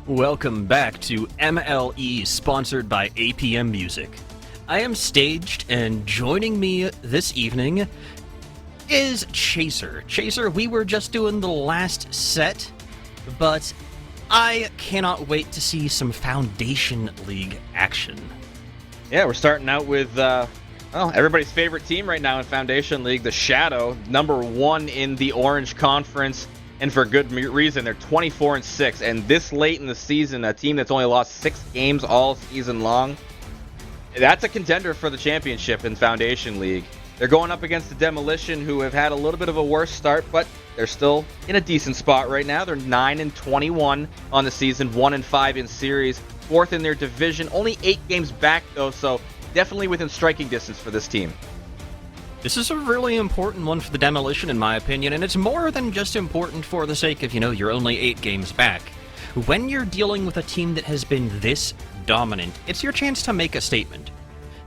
Welcome back to MLE, sponsored by APM Music. I am Staged, and joining me this evening is Chaser. Chaser, we were just doing the last set, but I cannot wait to see some Foundation League action. Yeah, we're starting out with, everybody's favorite team right now in Foundation League, the Shadow, #1 in the Orange Conference. And for good reason. They're 24-6, and this late in the season, a team that's only lost 6 games all season long, that's a contender for the championship in Foundation League. They're going up against the Demolition, who have had a little bit of a worse start, but they're still in a decent spot right now. They're 9-21 on the season, 1-5 in series, 4th in their division, only 8 games back though, so definitely within striking distance for this team. This is a really important one for the Demolition, in my opinion, and it's more than just important for the sake of, you're only 8 games back. When you're dealing with a team that has been this dominant, it's your chance to make a statement.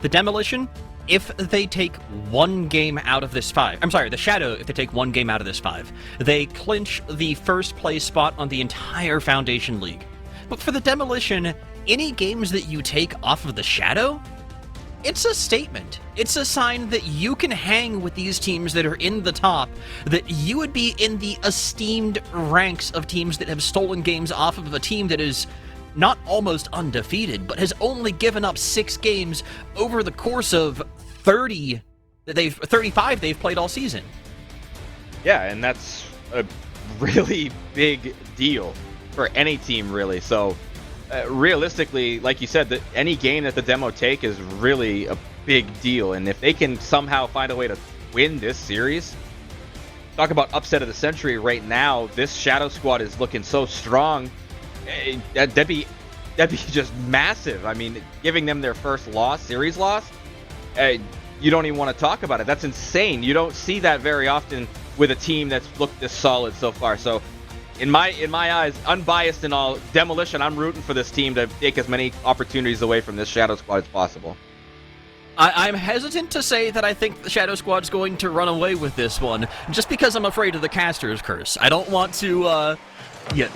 The Demolition, if they take 1 game out of this 5, the Shadow, if they take 1 game out of this 5, they clinch the first place spot on the entire Foundation League. But for the Demolition, any games that you take off of the Shadow, it's a statement. It's a sign that you can hang with these teams that are in the top, that you would be in the esteemed ranks of teams that have stolen games off of a team that is not almost undefeated, but has only given up 6 games over the course of 35 they've played all season. Yeah, and that's a really big deal for any team, really. So realistically, like you said, that any game that the Demo take is really a big deal, and if they can somehow find a way to win this series, talk about upset of the century right now. This Shadow squad is looking so strong. That'd be just massive. I mean, giving them their first series loss, you don't even want to talk about it. That's insane. You don't see that very often with a team that's looked this solid so far. So in my eyes, unbiased and all, Demolition, I'm rooting for this team to take as many opportunities away from this Shadow squad as possible. I'm hesitant to say that I think the Shadow Squad's going to run away with this one, just because I'm afraid of the Caster's Curse. I don't want to,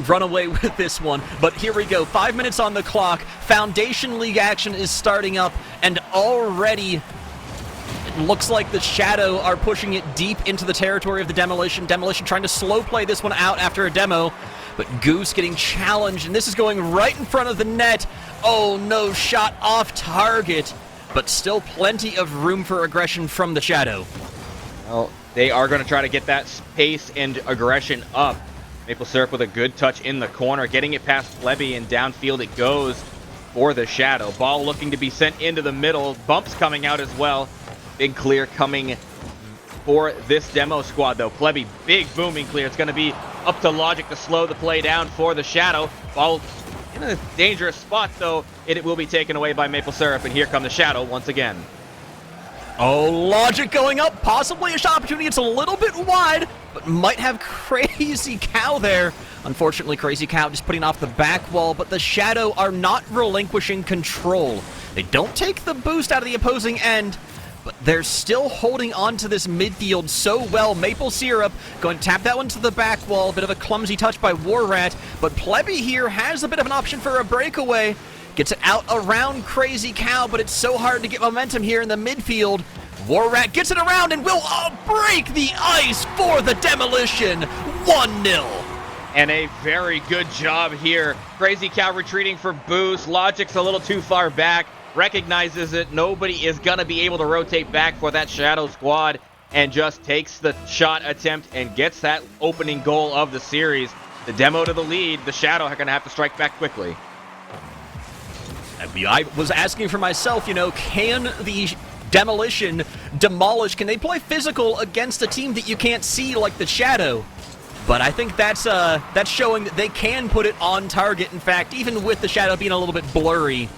run away with this one, but here we go. 5 minutes on the clock. Foundation League action is starting up, and already it looks like the Shadow are pushing it deep into the territory of the Demolition. Demolition trying to slow play this one out after a demo, but Goose getting challenged, and this is going right in front of the net. Oh no, shot off target, but still plenty of room for aggression from the Shadow. Well, they are going to try to get that pace and aggression up. Maple Syrup with a good touch in the corner, getting it past Plebby, and downfield it goes for the Shadow. Ball looking to be sent into the middle. Bumps coming out as well. Big clear coming for this Demo squad, though. Plebby, big booming clear. It's going to be up to Logic to slow the play down for the Shadow. Ball in a dangerous spot, though. It will be taken away by Maple Syrup, and here come the Shadow once again. Oh, Logic going up, possibly a shot opportunity. It's a little bit wide, but might have Crazy Cow there. Unfortunately, Crazy Cow just putting off the back wall, but the Shadow are not relinquishing control. They don't take the boost out of the opposing end, but they're still holding on to this midfield so well. Maple Syrup going to tap that one to the back wall. Bit of a clumsy touch by Warrat, but Plebby here has a bit of an option for a breakaway. Gets it out around Crazy Cow, but it's so hard to get momentum here in the midfield. Warrat gets it around and will break the ice for the Demolition. 1-0. And a very good job here. Crazy Cow retreating for boost. Logic's a little too far back. Recognizes it. Nobody is going to be able to rotate back for that Shadow squad, and just takes the shot attempt and gets that opening goal of the series. The Demo to the lead. The Shadow are going to have to strike back quickly. I was asking for myself, can the Demolition demolish? Can they play physical against a team that you can't see like the Shadow? But I think that's showing that they can put it on target. In fact, even with the Shadow being a little bit blurry.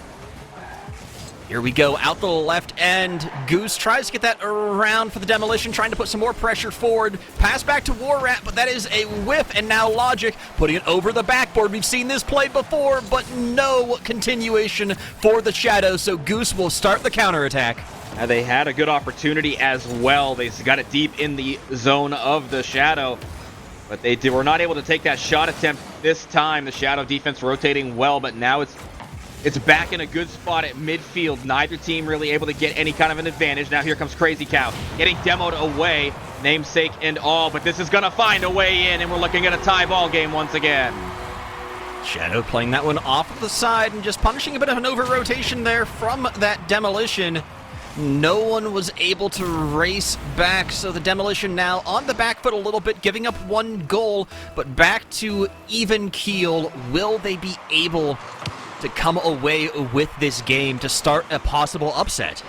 Here we go, out the left end. Goose tries to get that around for the Demolition, trying to put some more pressure forward. Pass back to Warrat, but that is a whiff, and now Logic putting it over the backboard. We've seen this play before, but no continuation for the Shadow, so Goose will start the counterattack. They had a good opportunity as well. They got it deep in the zone of the Shadow. but they were not able to take that shot attempt this time. The Shadow defense rotating well, but now it's back in a good spot at midfield. Neither team really able to get any kind of an advantage. Now here comes Crazy Cow, getting demoed away, namesake and all, but this is going to find a way in, and we're looking at a tie ball game once again. Shadow playing that one off of the side and just punishing a bit of an over-rotation there from that Demolition. No one was able to race back, so the Demolition now on the back foot a little bit, giving up one goal, but back to even keel. Will they be able to come away with this game to start a possible upset?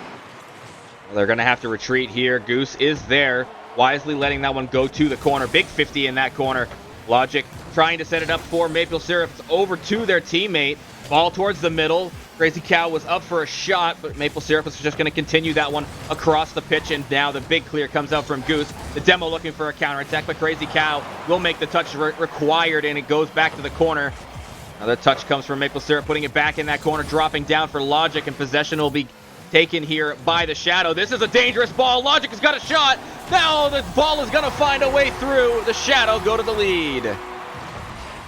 Well, they're going to have to retreat here. Goose is there, wisely letting that one go to the corner. Big 50 in that corner. Logic trying to set it up for Maple Syrup. It's over to their teammate. Ball towards the middle. Crazy Cow was up for a shot, but Maple Syrup is just going to continue that one across the pitch, and now the big clear comes out from Goose. The Demo looking for a counterattack, but Crazy Cow will make the touch required, and it goes back to the corner. Another touch comes from Maple Syrup, putting it back in that corner, dropping down for Logic, and possession will be taken here by the Shadow. This is a dangerous ball. Logic has got a shot. Now the ball is going to find a way through. The Shadow go to the lead.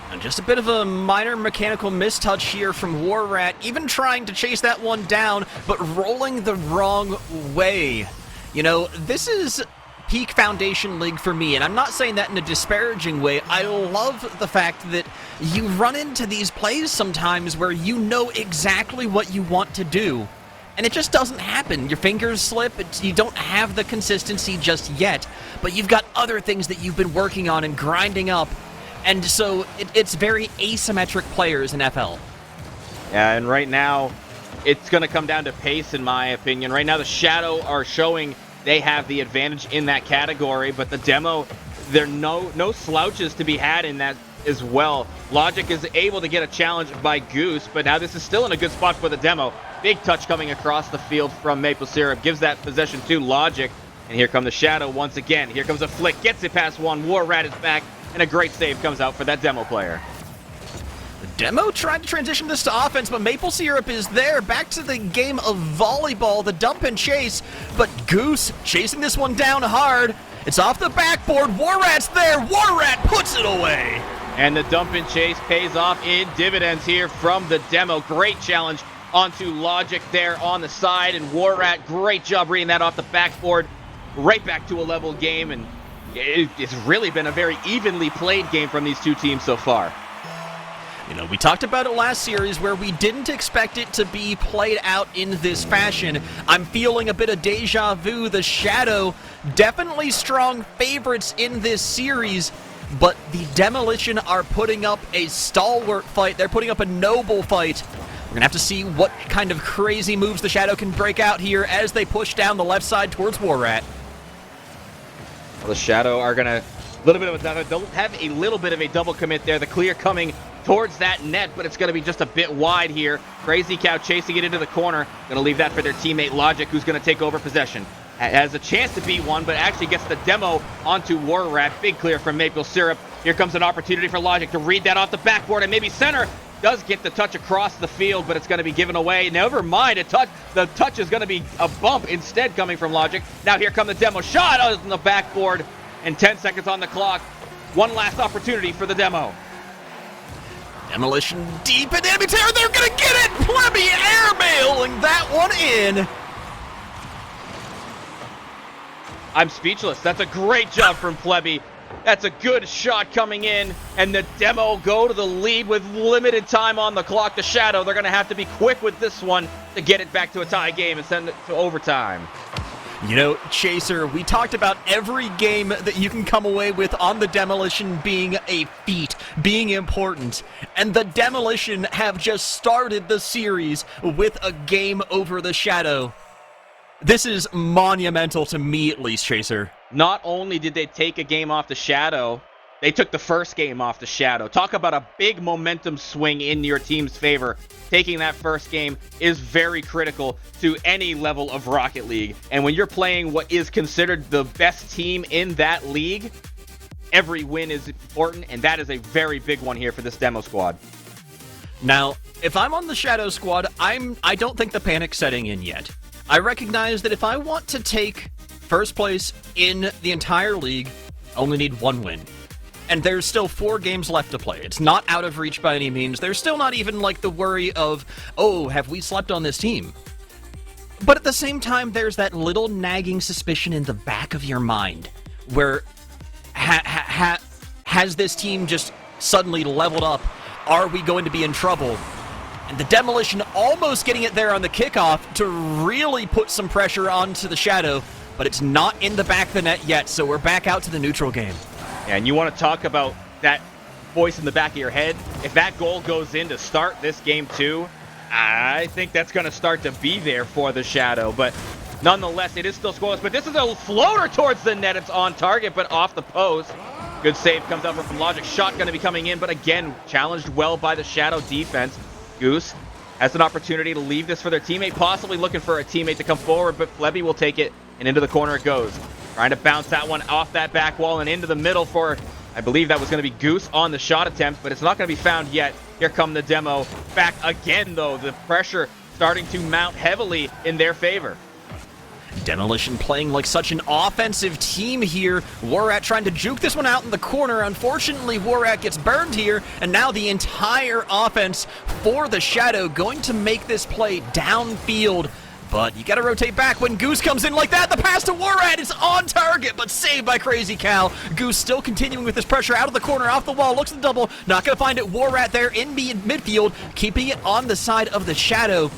And just a bit of a minor mechanical mistouch here from Warrat, even trying to chase that one down, but rolling the wrong way. You know, this is peak Foundation League for me, and I'm not saying that in a disparaging way. I love the fact that you run into these plays sometimes where you know exactly what you want to do, and it just doesn't happen. Your fingers slip, you don't have the consistency just yet, but you've got other things that you've been working on and grinding up. And so it's very asymmetric players in FL. Yeah, and right now, it's going to come down to pace, in my opinion. Right now, the Shadow are showing they have the advantage in that category, but the Demo, there are no slouches to be had in that as well. Logic is able to get a challenge by Goose, but now this is still in a good spot for the Demo. Big touch coming across the field from Maple Syrup, gives that possession to Logic. And here come the Shadow once again. Here comes a flick, gets it past one. Warrat is back. And a great save comes out for that Demo player. The Demo tried to transition this to offense, but Maple Syrup is there. Back to the game of volleyball, the dump and chase. But Goose chasing this one down hard. It's off the backboard. Warrat's there. Warrat puts it away. And the dump and chase pays off in dividends here from the Demo. Great challenge onto Logic there on the side. And Warrat, great job reading that off the backboard. Right back to a level game, and it's really been a very evenly played game from these two teams so far. You know, we talked about it last series where we didn't expect it to be played out in this fashion. I'm feeling a bit of deja vu. The Shadow, definitely strong favorites in this series, but the Demolition are putting up a stalwart fight. They're putting up a noble fight. We're going to have to see what kind of crazy moves the Shadow can break out here as they push down the left side towards Warrat. Well, the Shadow are going to have a little bit of a double commit there. The clear coming towards that net, but it's going to be just a bit wide here. Crazy Cow chasing it into the corner. Going to leave that for their teammate Logic, who's going to take over possession. Has a chance to beat one, but actually gets the Demo onto Warrat. Big clear from Maple Syrup. Here comes an opportunity for Logic to read that off the backboard, and maybe center does get the touch across the field, but it's going to be given away. Never mind, the touch is going to be a bump instead coming from Logic. Now here come the Demo. Shot on the backboard, and 10 seconds on the clock. One last opportunity for the Demo. Demolition deep in enemy territory. They're going to get it! Plebby airbailing that one in. I'm speechless. That's a great job from Plebby. That's a good shot coming in, and the Demo go to the lead with limited time on the clock. The Shadow, they're going to have to be quick with this one to get it back to a tie game and send it to overtime. You know, Chaser, we talked about every game that you can come away with on the Demolition being a feat, being important, and the Demolition have just started the series with a game over the Shadow. This is monumental to me, at least, Chaser. Not only did they take a game off the Shadow, they took the first game off the Shadow. Talk about a big momentum swing in your team's favor. Taking that first game is very critical to any level of Rocket League. And when you're playing what is considered the best team in that league, every win is important, and that is a very big one here for this Demo squad. Now, if I'm on the Shadow squad, I don't think the panic's setting in yet. I recognize that if I want to take first place in the entire league, I only need one win. and there's still 4 games left to play. It's not out of reach by any means. There's still not even like the worry of, oh, have we slept on this team? But at the same time, there's that little nagging suspicion in the back of your mind where has this team just suddenly leveled up? Are we going to be in trouble? And the Demolition almost getting it there on the kickoff to really put some pressure onto the Shadow, but it's not in the back of the net yet, so we're back out to the neutral game. And you want to talk about that voice in the back of your head? If that goal goes in to start this game too, I think that's going to start to be there for the Shadow. But nonetheless, it is still scoreless. But this is a floater towards the net. It's on target, but off the post. Good save comes out from Logic. Shot going to be coming in, but again, challenged well by the Shadow defense. Goose has an opportunity to leave this for their teammate, possibly looking for a teammate to come forward, but Plebby will take it, and into the corner it goes. Trying to bounce that one off that back wall and into the middle for, I believe that was going to be Goose on the shot attempt, but it's not going to be found yet. Here come the Demo. Back again, though. The pressure starting to mount heavily in their favor. Demolition playing like such an offensive team here. Warat trying to juke this one out in the corner. Unfortunately, Warat gets burned here, and now the entire offense for the Shadow going to make this play downfield. But you got to rotate back when Goose comes in like that. The pass to Warat is on target, but saved by Crazy Cal. Goose still continuing with this pressure out of the corner, off the wall, looks at the double. Not going to find it. Warat there in midfield, keeping it on the side of the Shadow.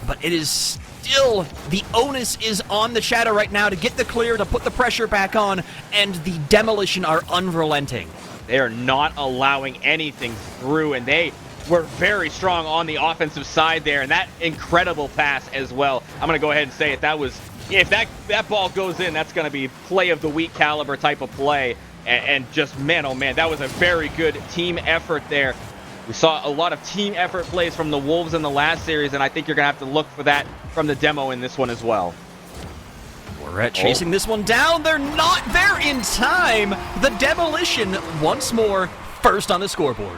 But it is still, the onus is on the Shadow right now to get the clear, to put the pressure back on, and the Demolition are unrelenting. They are not allowing anything through, and they were very strong on the offensive side there, and that incredible pass as well. I'm going to go ahead and say it. That was, if that ball goes in, that's going to be play of the week caliber type of play, and just, man, oh man, that was a very good team effort there. We saw a lot of team effort plays from the Wolves in the last series, and I think you're going to have to look for that from the Demo in this one as well. Warat chasing this one down. They're not there in time. The Demolition, once more, first on the scoreboard.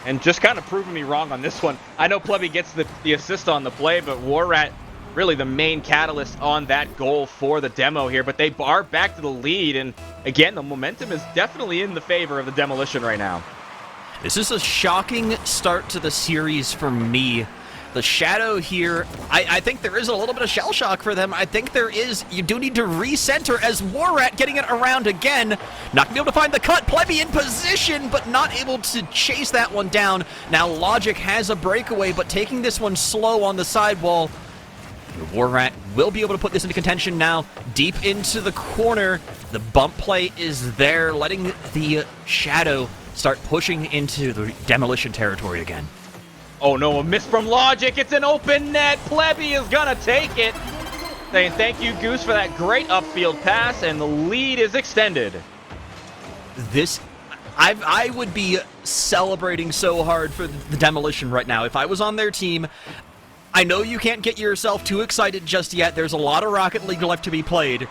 And just kind of proving me wrong on this one. I know Plebby gets the assist on the play, but Warat really the main catalyst on that goal for the Demo here. But they are back to the lead, and again, the momentum is definitely in the favor of the Demolition right now. This is a shocking start to the series for me. The Shadow here, I think there is a little bit of shell shock for them. I think there is, you do need to recenter as Warat getting it around again. Not going to be able to find the cut. Plebby in position, but not able to chase that one down. Now Logic has a breakaway, but taking this one slow on the sidewall. Warat will be able to put this into contention now. Deep into the corner. The bump play is there, letting the Shadow start pushing into the Demolition territory again. Oh no, a miss from Logic. It's an open net. Plebby is gonna take it. Saying thank you, Goose, for that great upfield pass, and the lead is extended. This, I would be celebrating so hard for the Demolition right now. If I was on their team, I know you can't get yourself too excited just yet. There's a lot of Rocket League left to be played,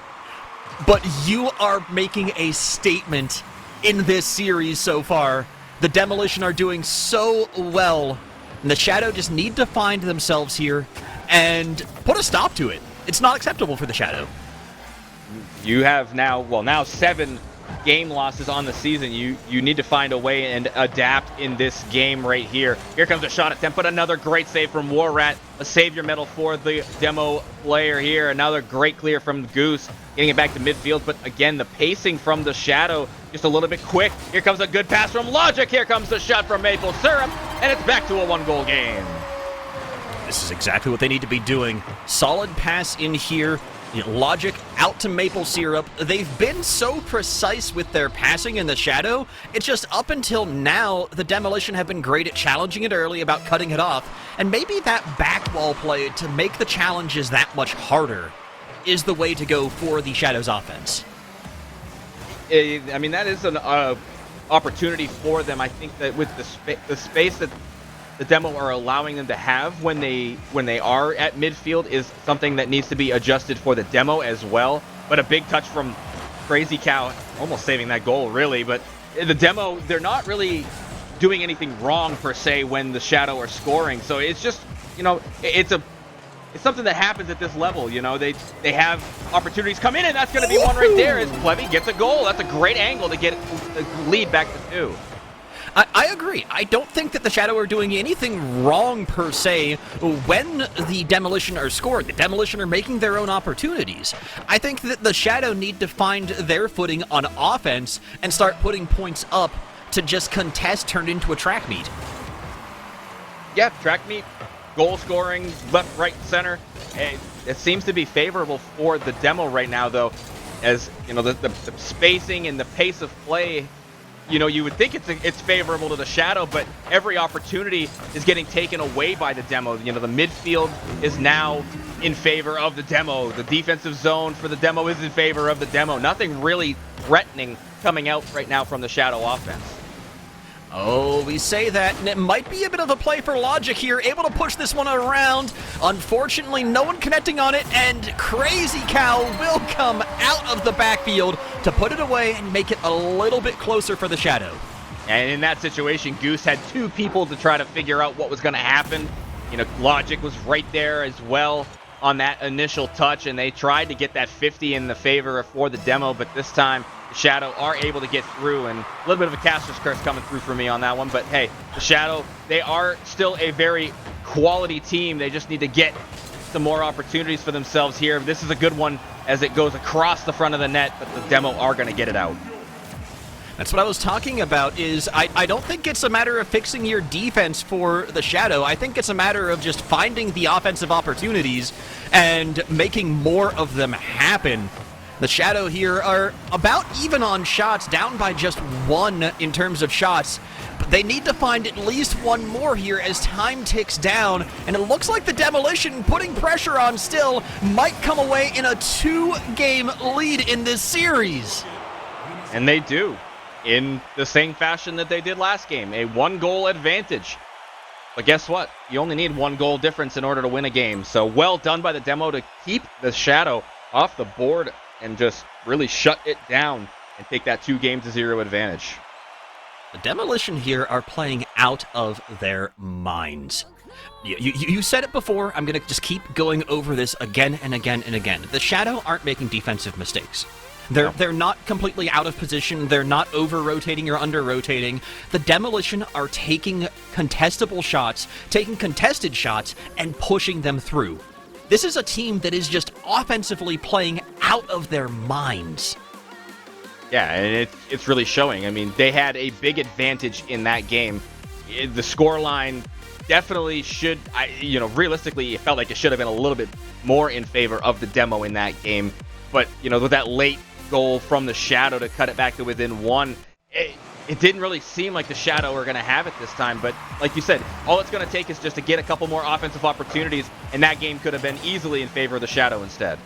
but you are making a statement in this series so far. The Demolition are doing so well, and the Shadow just need to find themselves here and put a stop to it. It's not acceptable for the Shadow. You have now 7 game losses on the season. You need to find a way and adapt in this game right here. Here comes a shot attempt, but another great save from Warat. A savior medal for the Demo player here. Another great clear from Goose, getting it back to midfield, but again, the pacing from the Shadow just a little bit quick. Here comes a good pass from Logic. Here comes the shot from Maple Syrup, and it's back to a 1-goal game. This is exactly what they need to be doing. Solid pass in here. Logic out to Maple Syrup. They've been so precise with their passing in the Shadow. It's just up until now, the Demolition have been great at challenging it early, about cutting it off. And maybe that back wall play to make the challenges that much harder is the way to go for the Shadow's offense. I mean, that is an opportunity for them. I think that with the space that the Demo are allowing them to have when they are at midfield is something that needs to be adjusted for the Demo as well. But a big touch from Crazy Cow, almost saving that goal, really. But the Demo, they're not really doing anything wrong per se when the Shadow are scoring. So it's just, it's a it's something that happens at this level. You know, they have opportunities come in, and that's going to be one right there as Plevy gets a goal. That's a great angle to get the lead back to 2. I agree. I don't think that the Shadow are doing anything wrong per se when the Demolition are scored. The Demolition are making their own opportunities. I think that the Shadow need to find their footing on offense and start putting points up to just contest turned into a track meet. Yeah, track meet, goal scoring, left, right, center. It seems to be favorable for the Demo right now, though, as you know the spacing and the pace of play. You know, you would think it's favorable to the Shadow, but every opportunity is getting taken away by the Demo. You know, the midfield is now in favor of the Demo. The defensive zone for the Demo is in favor of the Demo. Nothing really threatening coming out right now from the Shadow offense. Oh, we say that, and it might be a bit of a play for Logic here, able to push this one around. Unfortunately, no one connecting on it, and Crazy Cow will come out of the backfield to put it away and make it a little bit closer for the Shadow. And in that situation, Goose had 2 people to try to figure out what was going to happen. You know, Logic was right there as well on that initial touch, and they tried to get that 50 in the favor for the Demo, but this time the Shadow are able to get through, and a little bit of a caster's curse coming through for me on that one. But hey, the Shadow, they are still a very quality team. They just need to get some more opportunities for themselves here. This is a good one as it goes across the front of the net, but the Demo are going to get it out. That's what I was talking about, is I don't think it's a matter of fixing your defense for the Shadow. I think it's a matter of just finding the offensive opportunities and making more of them happen. The Shadow here are about even on shots, down by just 1 in terms of shots. But they need to find at least 1 more here as time ticks down. And it looks like the Demolition, putting pressure on still, might come away in a 2-game lead in this series. And they do, in the same fashion that they did last game, a 1-goal advantage. But guess what? You only need 1 goal difference in order to win a game. So well done by the Demo to keep the Shadow off the board and just really shut it down and take that 2-0 advantage. The Demolition here are playing out of their minds. You said it before, I'm going to just keep going over this again and again and again. The Shadow aren't making defensive mistakes. They're not completely out of position. They're not over-rotating or under-rotating. The Demolition are taking contestable shots, taking contested shots, and pushing them through. This is a team that is just offensively playing out of their minds. Yeah, and it's really showing. I mean, they had a big advantage in that game. The scoreline definitely should, realistically, it felt like it should have been a little bit more in favor of the Demo in that game. But, you know, with that late goal from the Shadow to cut it back to within 1, it didn't really seem like the Shadow were going to have it this time. But like you said, all it's going to take is just to get a couple more offensive opportunities, and that game could have been easily in favor of the Shadow instead.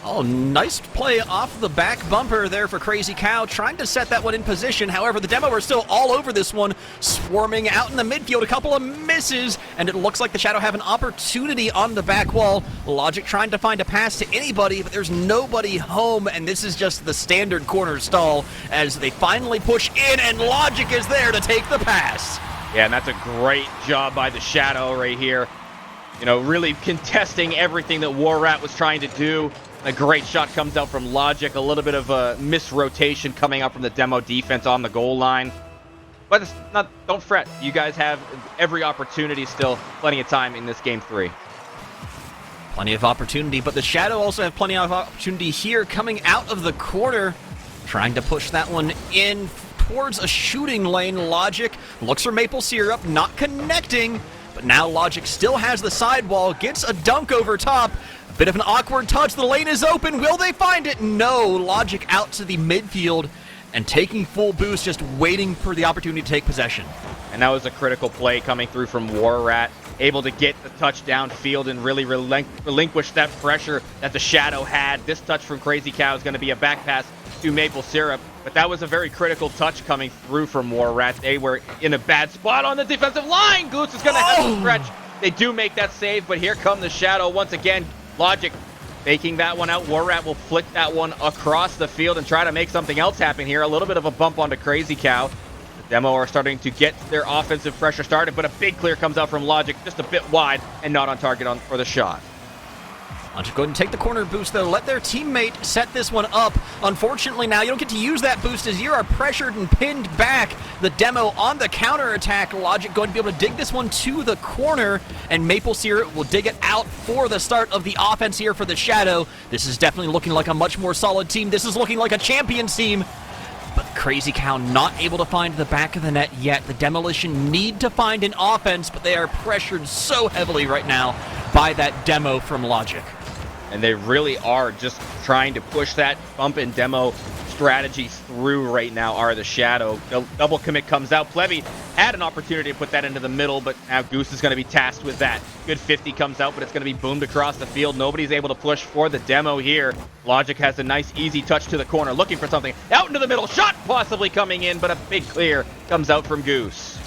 Oh, nice play off the back bumper there for Crazy Cow, trying to set that one in position. However, the Demo are still all over this one, swarming out in the midfield, a couple of misses, and it looks like the Shadow have an opportunity on the back wall. Logic trying to find a pass to anybody, but there's nobody home, and this is just the standard corner stall as they finally push in, and Logic is there to take the pass. Yeah, and that's a great job by the Shadow right here. You know, really contesting everything that War Rat was trying to do. A great shot comes out from Logic. A little bit of a misrotation coming out from the Demo defense on the goal line. But it's not, don't fret. You guys have every opportunity still. Plenty of time in this game 3. Plenty of opportunity, but the Shadow also have plenty of opportunity here coming out of the corner. Trying to push that one in towards a shooting lane. Logic looks for Maple Syrup, not connecting. But now Logic still has the sidewall, gets a dunk over top. A bit of an awkward touch. The lane is open. Will they find it? No. Logic out to the midfield and taking full boost, just waiting for the opportunity to take possession. And that was a critical play coming through from War Rat. Able to get the touch downfield and really relinquish that pressure that the Shadow had. This touch from Crazy Cow is going to be a back pass to Maple Syrup. But that was a very critical touch coming through from War Rat. They were in a bad spot on the defensive line. Goose is going to have to stretch. They do make that save, but here come the Shadow once again. Logic faking that one out. War Rat will flick that one across the field and try to make something else happen here. A little bit of a bump onto Crazy Cow. The Demo are starting to get their offensive pressure started, but a big clear comes out from Logic, just a bit wide and not on target for the shot. Logic go ahead and take the corner boost, though. Let their teammate set this one up. Unfortunately, now you don't get to use that boost as you are pressured and pinned back. The Demo on the counterattack. Logic going to be able to dig this one to the corner, and Maple Syrup will dig it out for the start of the offense here for the Shadow. This is definitely looking like a much more solid team. This is looking like a champions team. But Crazy Cow not able to find the back of the net yet. The Demolition need to find an offense, but they are pressured so heavily right now by that Demo from Logic. And they really are just trying to push that bump and demo strategy through right now are the Shadow. Double commit comes out. Plevy had an opportunity to put that into the middle, but now Goose is going to be tasked with that. Good 50 comes out, but it's going to be boomed across the field. Nobody's able to push for the Demo here. Logic has a nice, easy touch to the corner, looking for something. Out into the middle, shot possibly coming in, but a big clear comes out from Goose.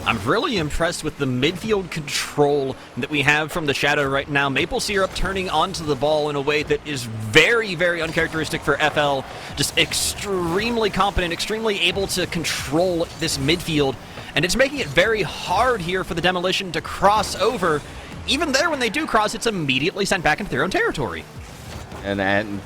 I'm really impressed with the midfield control that we have from the Shadow right now. Maple Syrup turning onto the ball in a way that is very, very uncharacteristic for FL. Just extremely competent, extremely able to control this midfield. And it's making it very hard here for the Demolition to cross over. Even there, when they do cross, it's immediately sent back into their own territory. And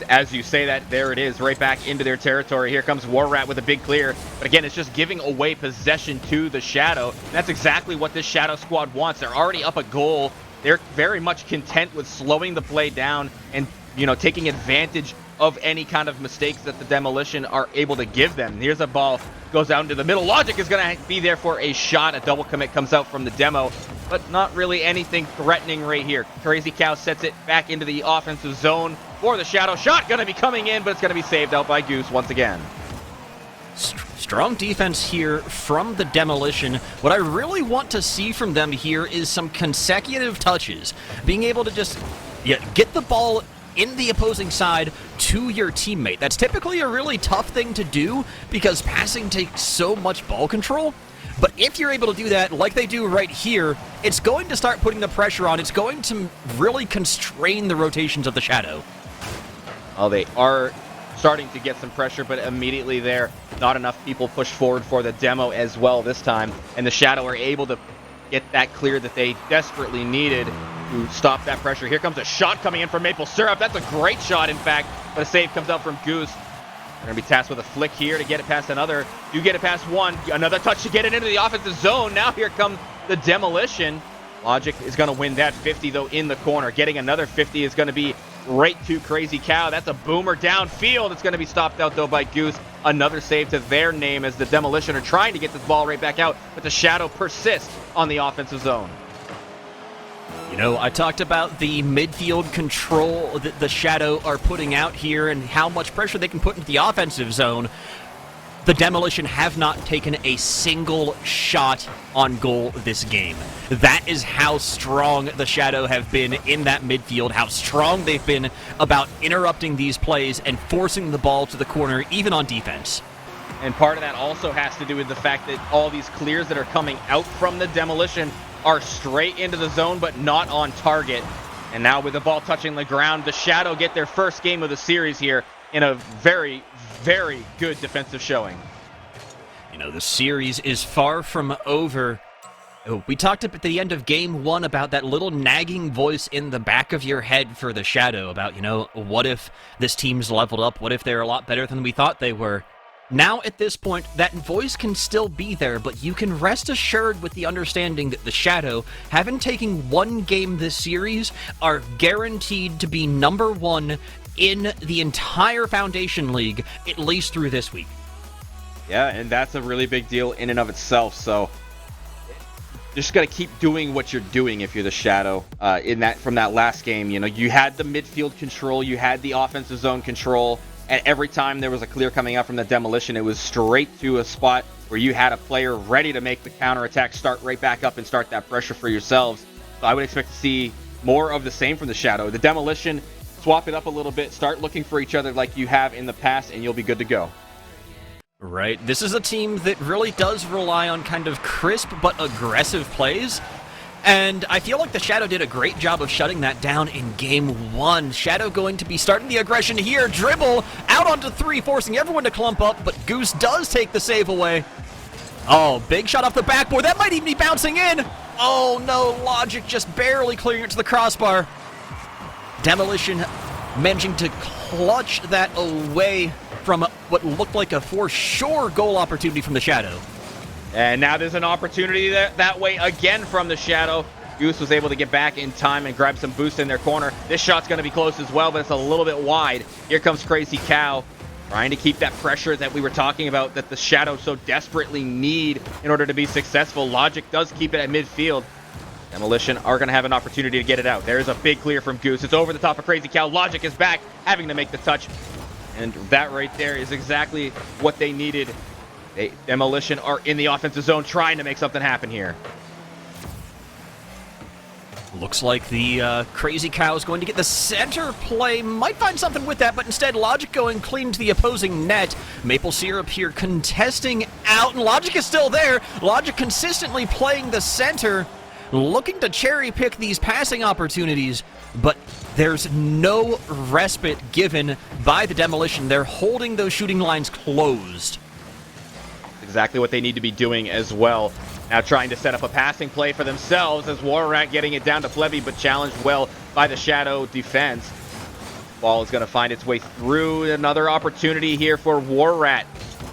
as you say that, there it is, right back into their territory. Here comes War Rat with a big clear. But again, it's just giving away possession to the Shadow. And that's exactly what this Shadow squad wants. They're already up a goal. They're very much content with slowing the play down and, taking advantage of any kind of mistakes that the Demolition are able to give them. Here's a ball, goes out into the middle. Logic is going to be there for a shot. A double commit comes out from the Demo, but not really anything threatening right here. Crazy Cow sets it back into the offensive zone for the Shadow. Shot going to be coming in, but it's going to be saved out by Goose once again. Strong defense here from the Demolition. What I really want to see from them here is some consecutive touches. Being able to just get the ball in the opposing side to your teammate. That's typically a really tough thing to do because passing takes so much ball control. But if you're able to do that like they do right here, it's going to start putting the pressure on. It's going to really constrain the rotations of the Shadow. Well, they are starting to get some pressure, but immediately there, not enough people push forward for the Demo as well this time. And the Shadow are able to get that clear that they desperately needed to stop that pressure. Here comes a shot coming in from Maple Syrup. That's a great shot, in fact, but a save comes out from Goose. They're going to be tasked with a flick here to get it past another. You get it past one. Another touch to get it into the offensive zone. Now here comes the Demolition. Logic is going to win that 50, though, in the corner. Getting another 50 is going to be right to Crazy Cow. That's a boomer downfield. It's going to be stopped out, though, by Goose. Another save to their name as the Demolition are trying to get this ball right back out, but the Shadow persists on the offensive zone. I talked about the midfield control that the Shadow are putting out here and how much pressure they can put into the offensive zone. The Demolition have not taken a single shot on goal this game. That is how strong the Shadow have been in that midfield, how strong they've been about interrupting these plays and forcing the ball to the corner, even on defense. And part of that also has to do with the fact that all these clears that are coming out from the Demolition are straight into the zone, but not on target. And now with the ball touching the ground, the Shadow get their first game of the series here in a very, very good defensive showing. The series is far from over. We talked at the end of Game 1 about that little nagging voice in the back of your head for the Shadow about, what if this team's leveled up? What if they're a lot better than we thought they were? Now, at this point, that voice can still be there, but you can rest assured with the understanding that the Shadow, having taken one game this series, are guaranteed to be number one in the entire Foundation League, at least through this week. Yeah, and that's a really big deal in and of itself, so you just got to keep doing what you're doing if you're the Shadow. From that last game, you had the midfield control, you had the offensive zone control, and every time there was a clear coming out from the Demolition, it was straight to a spot where you had a player ready to make the counterattack start right back up and start that pressure for yourselves. So I would expect to see more of the same from the Shadow. The Demolition, swap it up a little bit, start looking for each other like you have in the past, and you'll be good to go. Right. This is a team that really does rely on kind of crisp but aggressive plays. And I feel like the Shadow did a great job of shutting that down in Game 1. Shadow going to be starting the aggression here. Dribble out onto 3, forcing everyone to clump up, but Goose does take the save away. Oh, big shot off the backboard. That might even be bouncing in. Oh, no. Logic just barely clearing it to the crossbar. Demolition managing to clutch that away from what looked like a for sure goal opportunity from the Shadow. And now there's an opportunity that way again from the Shadow. Goose was able to get back in time and grab some boost in their corner. This shot's going to be close as well, but it's a little bit wide. Here comes Crazy Cow, trying to keep that pressure that we were talking about that the Shadow so desperately need in order to be successful. Logic does keep it at midfield. Demolition are going to have an opportunity to get it out. There's a big clear from Goose. It's over the top of Crazy Cow. Logic is back, having to make the touch. And that right there is exactly what they needed. Demolition are in the offensive zone trying to make something happen here. Looks like the Crazy Cow is going to get the center play. Might find something with that, but instead Logic going clean to the opposing net. Maple Syrup here contesting out, and Logic is still there. Logic consistently playing the center, looking to cherry pick these passing opportunities, but there's no respite given by the Demolition. They're holding those shooting lines closed. Exactly what they need to be doing as well. Now trying to set up a passing play for themselves as Warrat getting it down to Plebby, but challenged well by the Shadow defense. Ball is going to find its way through. Another opportunity here for Warrat.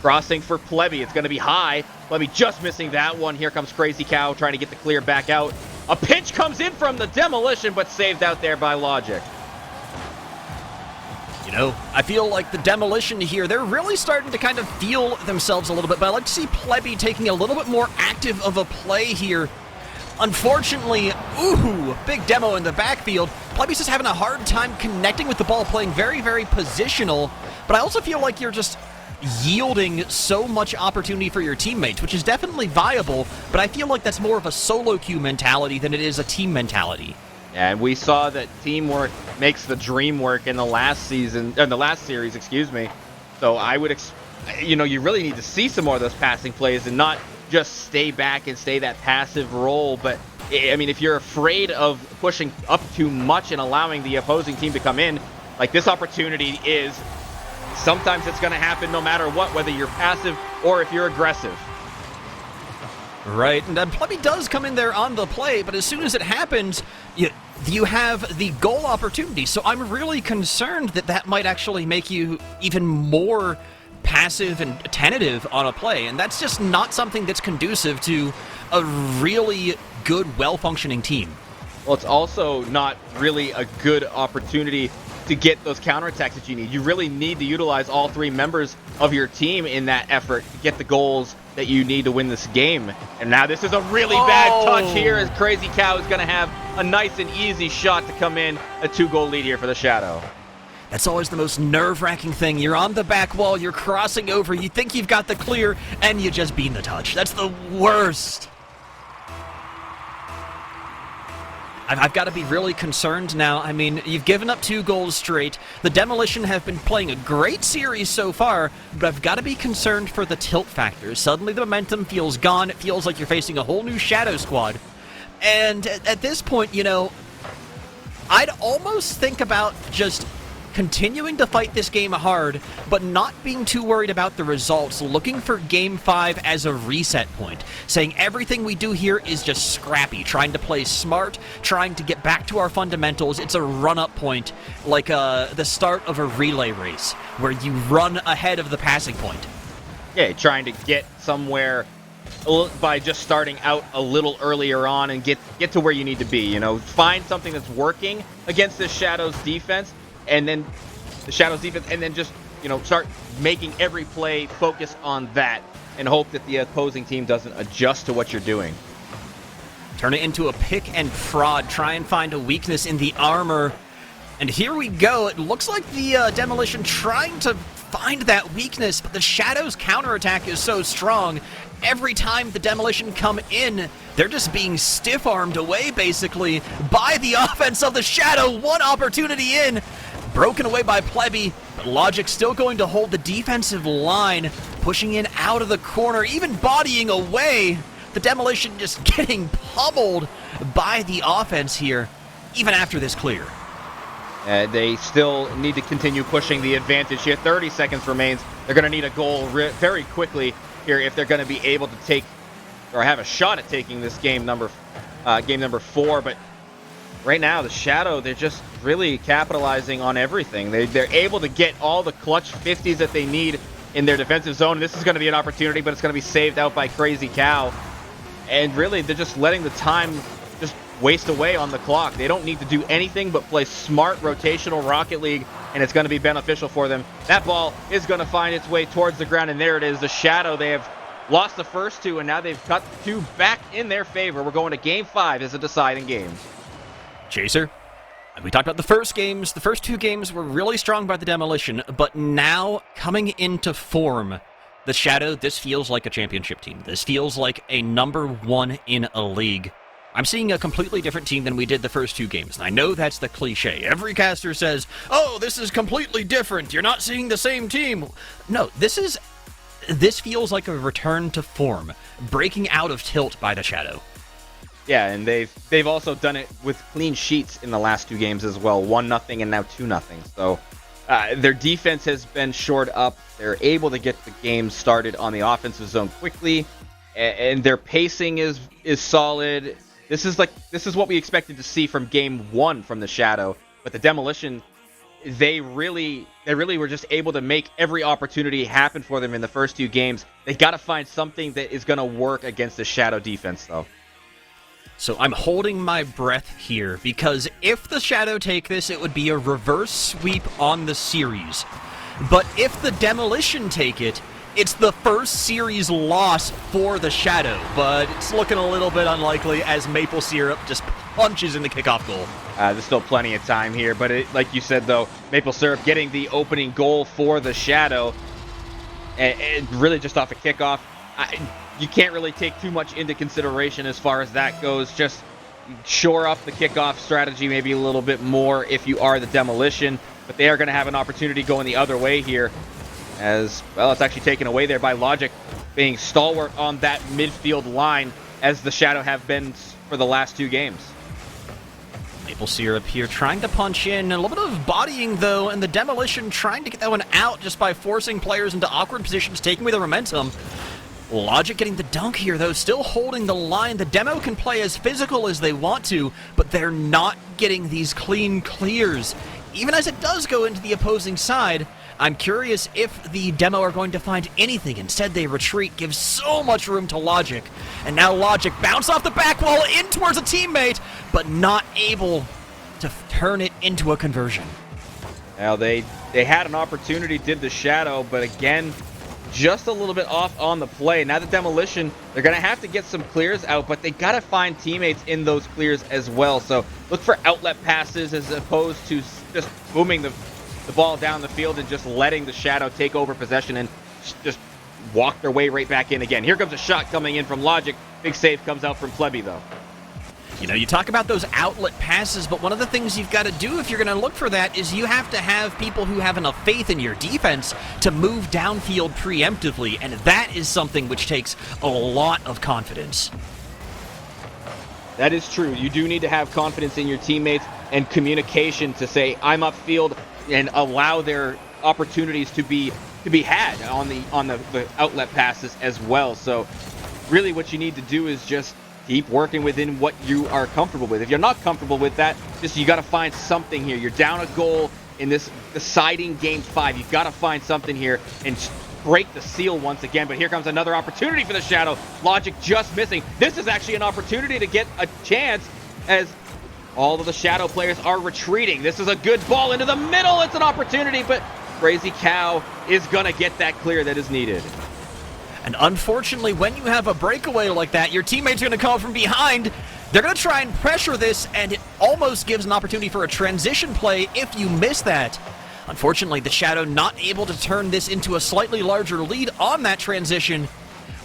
Crossing for Plebby. It's going to be high. Plebby just missing that one. Here comes Crazy Cow trying to get the clear back out. A pinch comes in from the Demolition, but saved out there by Logic. You know, I feel like the Demolition here, they're really starting to kind of feel themselves a little bit, but I like to see Plebby taking a little bit more active of a play here. Unfortunately, big demo in the backfield. Plebby's just having a hard time connecting with the ball, playing very, very positional, but I also feel like you're just yielding so much opportunity for your teammates, which is definitely viable, but I feel like that's more of a solo queue mentality than it is a team mentality. And we saw that teamwork makes the dream work in the last series, excuse me. So I would, you really need to see some more of those passing plays and not just stay back and stay that passive role. But I mean, if you're afraid of pushing up too much and allowing the opposing team to come in, like this opportunity is, sometimes it's going to happen no matter what, whether you're passive or if you're aggressive. Right, and Plebby does come in there on the play, but as soon as it happens, you have the goal opportunity. So I'm really concerned that that might actually make you even more passive and tentative on a play, and that's just not something that's conducive to a really good, well-functioning team. Well, it's also not really a good opportunity to get those counterattacks that you need. You really need to utilize all three members of your team in that effort to get the goals that you need to win this game. And now this is a really bad touch here as Crazy Cow is going to have a nice and easy shot to come in. A 2-goal lead here for the Shadow. That's always the most nerve-wracking thing. You're on the back wall, you're crossing over, you think you've got the clear, and you just bean the touch. That's the worst. I've got to be really concerned now. I mean, you've given up 2 goals straight. The Demolition have been playing a great series so far, but I've got to be concerned for the tilt factor. Suddenly the momentum feels gone. It feels like you're facing a whole new Shadow squad. And at this point, I'd almost think about just continuing to fight this game hard, but not being too worried about the results, looking for Game 5 as a reset point, saying everything we do here is just scrappy, trying to play smart, trying to get back to our fundamentals. It's a run-up point, like the start of a relay race, where you run ahead of the passing point. Yeah, trying to get somewhere by just starting out a little earlier on and get to where you need to be, Find something that's working against the Shadows defense, and then just, start making every play focus on that and hope that the opposing team doesn't adjust to what you're doing. Turn it into a pick and prod, try and find a weakness in the armor. And here we go. It looks like the Demolition trying to find that weakness, but the Shadow's counterattack is so strong. Every time the Demolition come in, they're just being stiff-armed away, basically, by the offense of the Shadow. One opportunity in, broken away by Plebby, but Logic still going to hold the defensive line, pushing in out of the corner, even bodying away. The Demolition just getting pummeled by the offense here, even after this clear. They still need to continue pushing the advantage here. 30 seconds remains. They're going to need a goal very quickly here if they're going to be able to take or have a shot at taking this game number 4. But right now, the Shadow, they're just really capitalizing on everything. They're able to get all the clutch 50s that they need in their defensive zone. This is going to be an opportunity, but it's going to be saved out by Crazy Cow. And really, they're just letting the time just waste away on the clock. They don't need to do anything but play smart rotational Rocket League, and it's going to be beneficial for them. That ball is going to find its way towards the ground, and there it is. The Shadow, they have lost the first 2, and now they've cut 2 back in their favor. We're going to Game 5 as a deciding game. Chaser, we talked about the first games. The first 2 games were really strong by the Demolition, but now coming into form, the Shadow, this feels like a championship team. This feels like a number 1 in a league. I'm seeing a completely different team than we did the first 2 games, and I know that's the cliche. Every caster says, oh, this is completely different. You're not seeing the same team. No, this feels like a return to form, breaking out of tilt by the Shadow. Yeah, and they've also done it with clean sheets in the last 2 games as well. 1-0 and now 2-0. So their defense has been shored up. They're able to get the game started on the offensive zone quickly, and their pacing is solid. This is what we expected to see from game 1 from the Shadow. But the Demolition, they really were just able to make every opportunity happen for them in the first 2 games. They got to find something that is going to work against the Shadow defense, though. So I'm holding my breath here, because if the Shadow take this, it would be a reverse sweep on the series. But if the Demolition take it, it's the first series loss for the Shadow, but it's looking a little bit unlikely as Maple Syrup just punches in the kickoff goal. There's still plenty of time here, but like you said, though, Maple Syrup getting the opening goal for the Shadow, and really just off a kickoff. You can't really take too much into consideration as far as that goes. Just shore up the kickoff strategy maybe a little bit more if you are the Demolition, but they are going to have an opportunity going the other way here. As well, it's actually taken away there by Logic being stalwart on that midfield line, as the Shadow have been for the last 2 games. Maple Syrup here trying to punch in. A little bit of bodying, though, and the Demolition trying to get that one out just by forcing players into awkward positions, taking away the momentum. Logic getting the dunk here, though, still holding the line. The Demo can play as physical as they want to, but they're not getting these clean clears. Even as it does go into the opposing side, I'm curious if the Demo are going to find anything. Instead, they retreat, give so much room to Logic. And now Logic bounce off the back wall in towards a teammate, but not able to turn it into a conversion. Now, they had an opportunity, did the Shadow, but again, just a little bit off on the play. Now the Demolition, they're going to have to get some clears out, but they got to find teammates in those clears as well. So look for outlet passes as opposed to just booming the ball down the field and just letting the Shadow take over possession and just walk their way right back in again. Here comes a shot coming in from Logic. Big save comes out from Plebby, though. You know, you talk about those outlet passes, but one of the things you've got to do if you're going to look for that is you have to have people who have enough faith in your defense to move downfield preemptively, and that is something which takes a lot of confidence. That is true. You do need to have confidence in your teammates and communication to say, I'm upfield, and allow their opportunities to be had on the outlet passes as well. So really what you need to do is just keep working within what you are comfortable with. If you're not comfortable with that, you got to find something here. You're down a goal in this deciding game 5. You've got to find something here and break the seal once again. But here comes another opportunity for the Shadow. Logic just missing. This is actually an opportunity to get a chance as all of the Shadow players are retreating. This is a good ball into the middle. It's an opportunity, but Crazy Cow is going to get that clear that is needed. And unfortunately, when you have a breakaway like that, your teammates are going to come from behind. They're going to try and pressure this, and it almost gives an opportunity for a transition play if you miss that. Unfortunately, the Shadow not able to turn this into a slightly larger lead on that transition.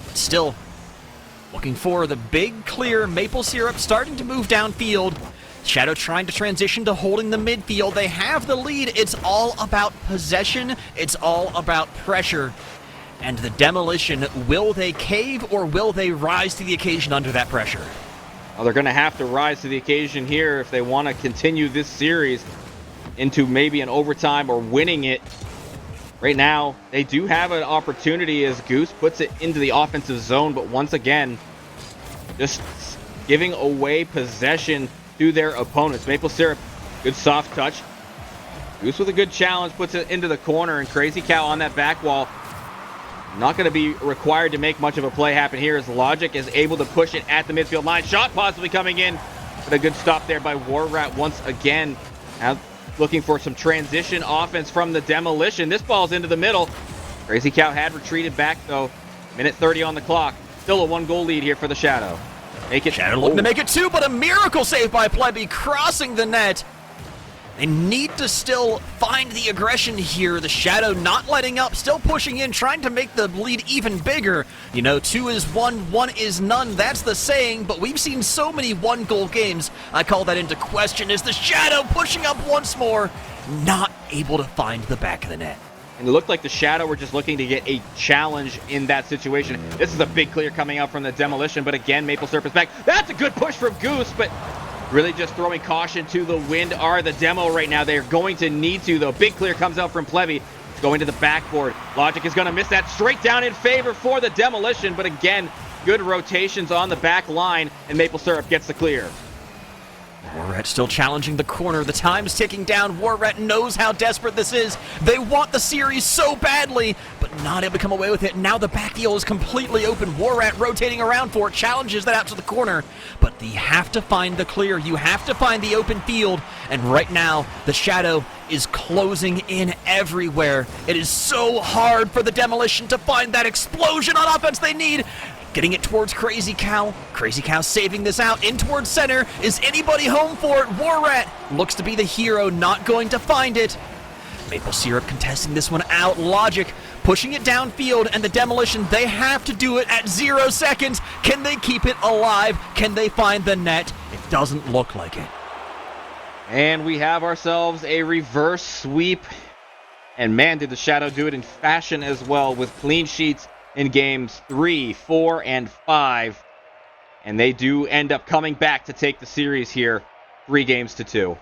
But still, looking for the big clear. Maple Syrup starting to move downfield. Shadow trying to transition to holding the midfield. They have the lead. It's all about possession. It's all about pressure. And the Demolition, will they cave or will they rise to the occasion under that pressure? Well, they're going to have to rise to the occasion here if they want to continue this series into maybe an overtime or winning it. Right now, they do have an opportunity as Goose puts it into the offensive zone, but once again, just giving away possession to their opponents. Maple Syrup, good soft touch. Goose with a good challenge, puts it into the corner, and Crazy Cow on that back wall. Not going to be required to make much of a play happen here as Logic is able to push it at the midfield line. Shot possibly coming in, but a good stop there by War Rat once again. Now looking for some transition offense from the Demolition. This ball's into the middle. Crazy Cow had retreated back though. Minute 30 on the clock. Still a 1-goal lead here for the Shadow. Shadow looking to make it 2, but a miracle save by Plebby crossing the net. They need to still find the aggression here. The Shadow not letting up, still pushing in, trying to make the lead even bigger. You know, 2 is 1, 1 is none. That's the saying, but we've seen so many 1-goal games. I call that into question as the Shadow pushing up once more, not able to find the back of the net. And it looked like the Shadow were just looking to get a challenge in that situation. This is a big clear coming out from the Demolition, but again, Maple Syrup is back. That's a good push from Goose, but really just throwing caution to the wind are the Demo right now. They're going to need to, though. Big clear comes out from Plebby. Going to the backboard. Logic is going to miss that straight down in favor for the Demolition, but again, good rotations on the back line, and Maple Syrup gets the clear. Warrat still challenging the corner. The time's ticking down. Warrat knows how desperate this is. They want the series so badly, but not able to come away with it. Now the back heel is completely open. Warrat rotating around for it, challenges that out to the corner. But you have to find the clear. You have to find the open field. And right now, the Shadow is closing in everywhere. It is so hard for the Demolition to find that explosion on offense they need. Getting it towards Crazy Cow. Crazy Cow saving this out in towards center. Is anybody home for it? Warrat looks to be the hero, not going to find it. Maple Syrup contesting this one out. Logic pushing it downfield, and the Demolition, they have to do it at 0 seconds. Can they keep it alive? Can they find the net? It doesn't look like it. And we have ourselves a reverse sweep. And man, did the Shadow do it in fashion as well, with clean sheets in games 3, 4, and 5. And they do end up coming back to take the series here, 3-2.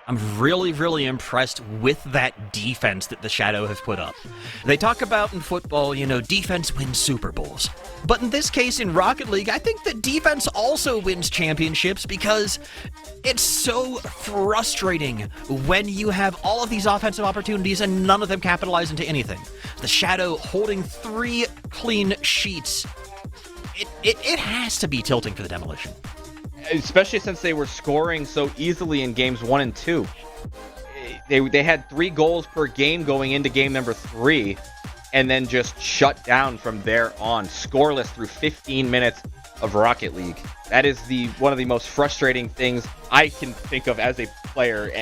I'm really, really impressed with that defense that the Shadow have put up. They talk about in football, you know, defense wins Super Bowls. But in this case, in Rocket League, I think that defense also wins championships because it's so frustrating when you have all of these offensive opportunities and none of them capitalize into anything. The Shadow holding 3 clean sheets. It has to be tilting for the Demolition. Especially since they were scoring so easily in games 1 and 2. They had 3 goals per game going into game number 3, and then just shut down from there on, scoreless through 15 minutes of Rocket League. That is one of the most frustrating things I can think of as a player.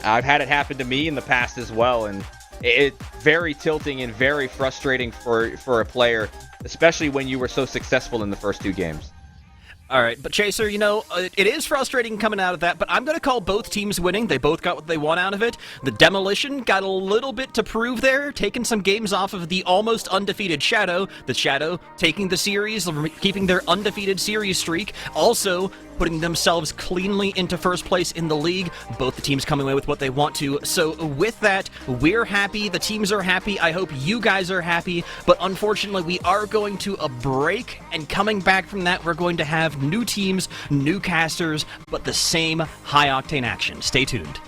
I've had it happen to me in the past as well, and it's very tilting and very frustrating for a player, especially when you were so successful in the first 2 games. All right, but Chaser, you know, it is frustrating coming out of that, but I'm going to call both teams winning. They both got what they want out of it. The Demolition got a little bit to prove there, taking some games off of the almost undefeated Shadow. The Shadow taking the series, keeping their undefeated series streak. Also putting themselves cleanly into first place in the league. Both the teams coming away with what they want to. So with that, we're happy. The teams are happy. I hope you guys are happy. But unfortunately, we are going to a break. And coming back from that, we're going to have new teams, new casters, but the same high-octane action. Stay tuned.